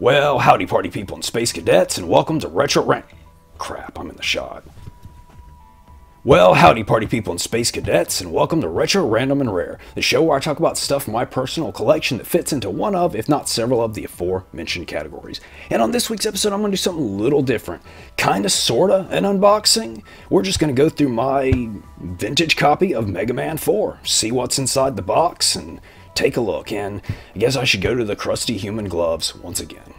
Well, howdy party people and space cadets, and welcome to Crap, I'm in the shot. Well, howdy party people and space cadets, and welcome to Retro Random and Rare, the show where I talk about stuff from my personal collection that fits into one of, if not several of the aforementioned categories. And on this week's episode, I'm going to do something a little different. Kinda, sorta, an unboxing. We're just going to go through my vintage copy of Mega Man 4, see what's inside the box, and take a look. And I guess I should go to the crusty human gloves once again.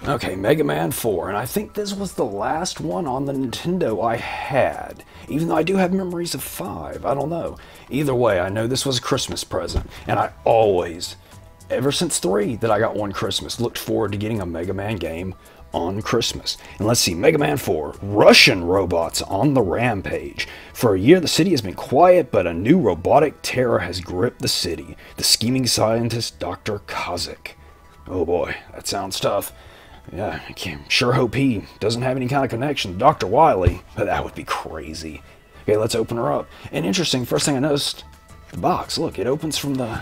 Okay, Mega Man 4, and I think this was the last one on the Nintendo I had, even though I do have memories of 5, I don't know. Either way, I know this was a Christmas present, and I always, ever since 3 that I got one Christmas, looked forward to getting a Mega Man game on Christmas. And let's see, Mega Man 4, Russian robots on the rampage. For a year, the city has been quiet, but a new robotic terror has gripped the city. The scheming scientist, Dr. Kozak. Oh boy, that sounds tough. Yeah, I sure hope he doesn't have any kind of connection to Dr. Wily, but that would be crazy. Okay, let's open her up. And interesting, first thing I noticed, the box, look, it opens from the,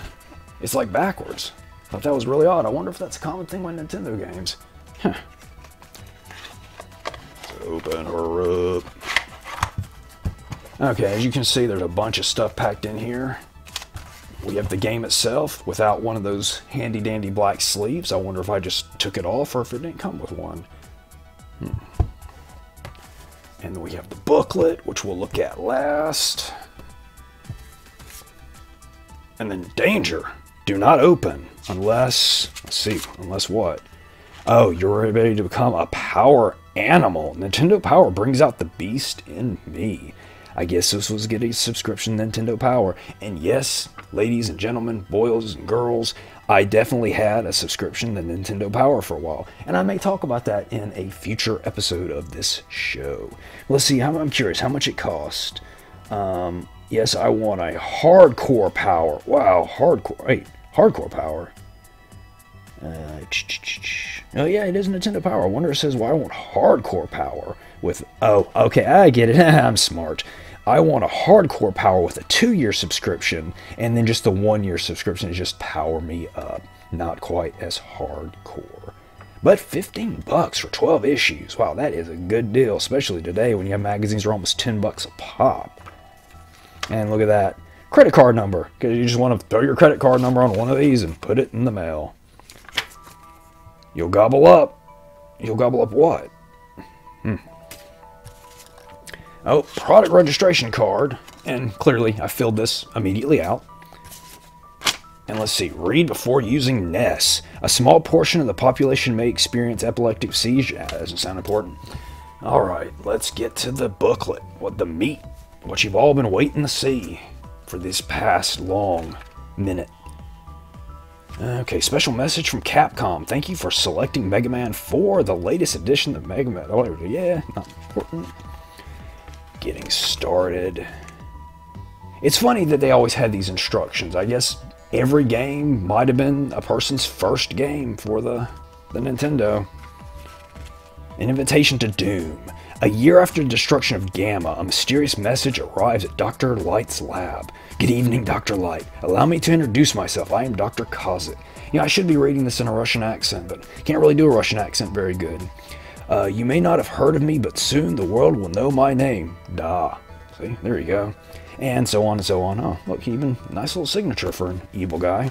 it's like backwards. Thought that was really odd. I wonder if that's a common thing with Nintendo games. Huh. Let's open her up. Okay, as you can see, there's a bunch of stuff packed in here. We have the game itself without one of those handy-dandy black sleeves. I wonder if I just took it off or if it didn't come with one. And then we have the booklet, which we'll look at last. And then danger. Do not open unless, let's see, unless what? Oh, you're ready to become a power animal. Nintendo Power brings out the beast in me. I guess this was getting a subscription to Nintendo Power. And yes, ladies and gentlemen, boys and girls, I definitely had a subscription to Nintendo Power for a while. And I may talk about that in a future episode of this show. Let's see, I'm curious how much it cost. Yes, I want a hardcore power. Wow, hardcore. Wait, hardcore power. Oh yeah, it is Nintendo Power. I wonder if it says, well, I want hardcore power with, oh, okay, I get it. I'm smart. I want a hardcore power with a 2-year subscription, and then just the 1-year subscription is just power me up. Not quite as hardcore. But $15 for 12 issues. Wow, that is a good deal, especially today when you have magazines are almost $10 a pop. And look at that. Credit card number. Because you just want to throw your credit card number on one of these and put it in the mail. You'll gobble up. You'll gobble up what? Oh, product registration card. And clearly, I filled this immediately out. And let's see. Read before using NES. A small portion of the population may experience epileptic seizure. That doesn't sound important. Alright, let's get to the booklet. What the meat. What you've all been waiting to see for this past long minute. Okay, special message from Capcom. Thank you for selecting Mega Man 4, the latest edition of Mega Man. Oh, yeah, not important. Getting started. It's funny that they always had these instructions. I guess every game might have been a person's first game for the Nintendo. An invitation to doom. A year after the destruction of Gamma, a mysterious message arrives at Dr. Light's lab. Good evening, Dr. Light. Allow me to introduce myself. I am Dr. Kozak. You know, I should be reading this in a Russian accent, but can't really do a Russian accent very good. You may not have heard of me, but soon the world will know my name. Da. See, there you go. And so on and so on. Oh, look, even nice little signature for an evil guy.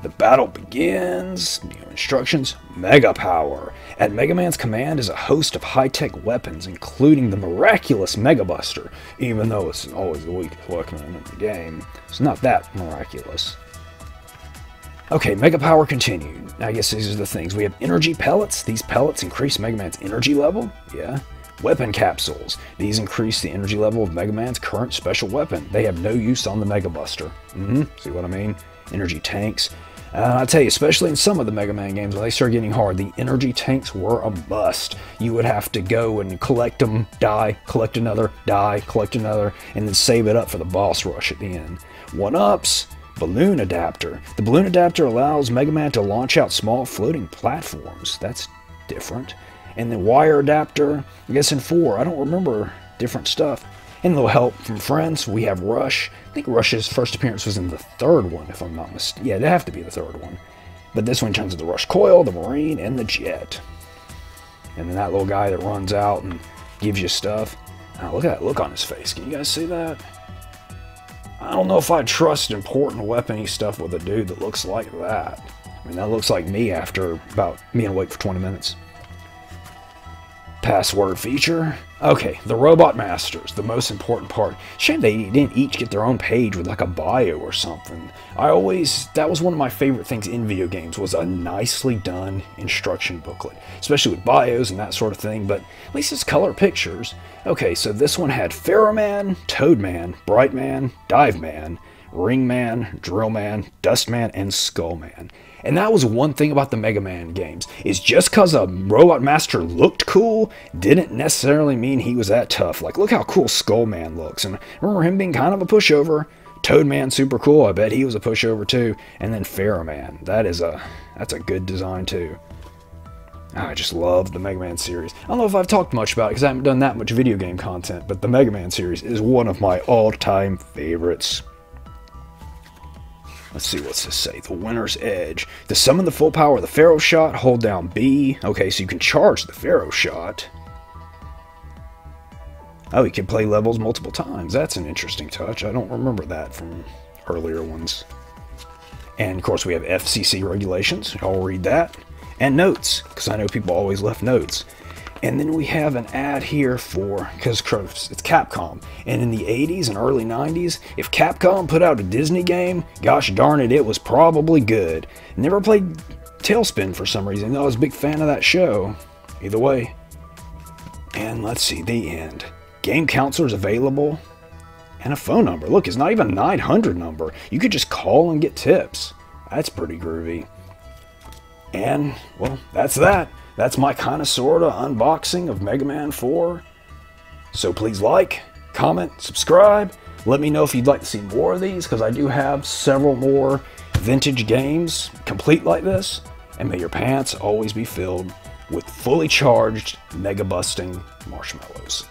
The battle begins. Instructions. Mega Power. At Mega Man's command is a host of high-tech weapons, including the miraculous Mega Buster, even though it's always the weakest weapon in the game. It's not that miraculous. Okay, Mega Power continued. I guess these are the things. We have energy pellets. These pellets increase Mega Man's energy level. Yeah. Weapon capsules. These increase the energy level of Mega Man's current special weapon. They have no use on the Mega Buster. See what I mean? Energy tanks. I tell you, especially in some of the Mega Man games, when they start getting hard, the energy tanks were a must. You would have to go and collect them, die, collect another, die, collect another, and then save it up for the boss rush at the end. 1-ups. Balloon adapter. The balloon adapter allows Mega Man to launch out small floating platforms. That's different. And the wire adapter, I guess in 4, I don't remember different stuff. And a little help from friends. We have Rush. I think Rush's first appearance was in the 3rd one, if I'm not mistaken. Yeah, it'd have to be the 3rd one. But this one turns into the Rush Coil, the Marine, and the Jet. And then that little guy that runs out and gives you stuff. Oh, look at that look on his face. Can you guys see that? I don't know if I trust important weapony stuff with a dude that looks like that. I mean, that looks like me after about being awake for 20 minutes. Password feature. Okay, the Robot Masters, the most important part. Shame they didn't each get their own page with like a bio or something. That was one of my favorite things in video games, was a nicely done instruction booklet. Especially with bios and that sort of thing, but at least it's color pictures. Okay, so this one had Ferroman, Toadman, Brightman, Diveman, Ringman, Drillman, Dustman, and Skullman. And that was one thing about the Mega Man games, is just because a Robot Master looked cool, didn't necessarily mean he was that tough. Like, look how cool Skullman looks, and remember him being kind of a pushover. Toadman, super cool, I bet he was a pushover too. And then Ferroman, that's a good design too. I just love the Mega Man series. I don't know if I've talked much about it because I haven't done that much video game content, but the Mega Man series is one of my all-time favorites. Let's see, what's this say? The Winner's Edge. To summon the full power of the Pharaoh Shot, hold down B. Okay, so you can charge the Pharaoh Shot. Oh, you can play levels multiple times. That's an interesting touch. I don't remember that from earlier ones. And, of course, we have FCC regulations. I'll read that. And notes, because I know people always left notes. And then we have an ad here for, because it's Capcom, and in the 80s and early 90s, if Capcom put out a Disney game, gosh darn it, it was probably good. Never played Tailspin for some reason, though I was a big fan of that show. Either way. And let's see, the end. Game counselors available, and a phone number. Look, it's not even a 900 number. You could just call and get tips. That's pretty groovy. And, well, that's that. That's my kind of sorta unboxing of Mega Man 4. So please like, comment, subscribe. Let me know if you'd like to see more of these, because I do have several more vintage games complete like this. And may your pants always be filled with fully charged, mega busting marshmallows.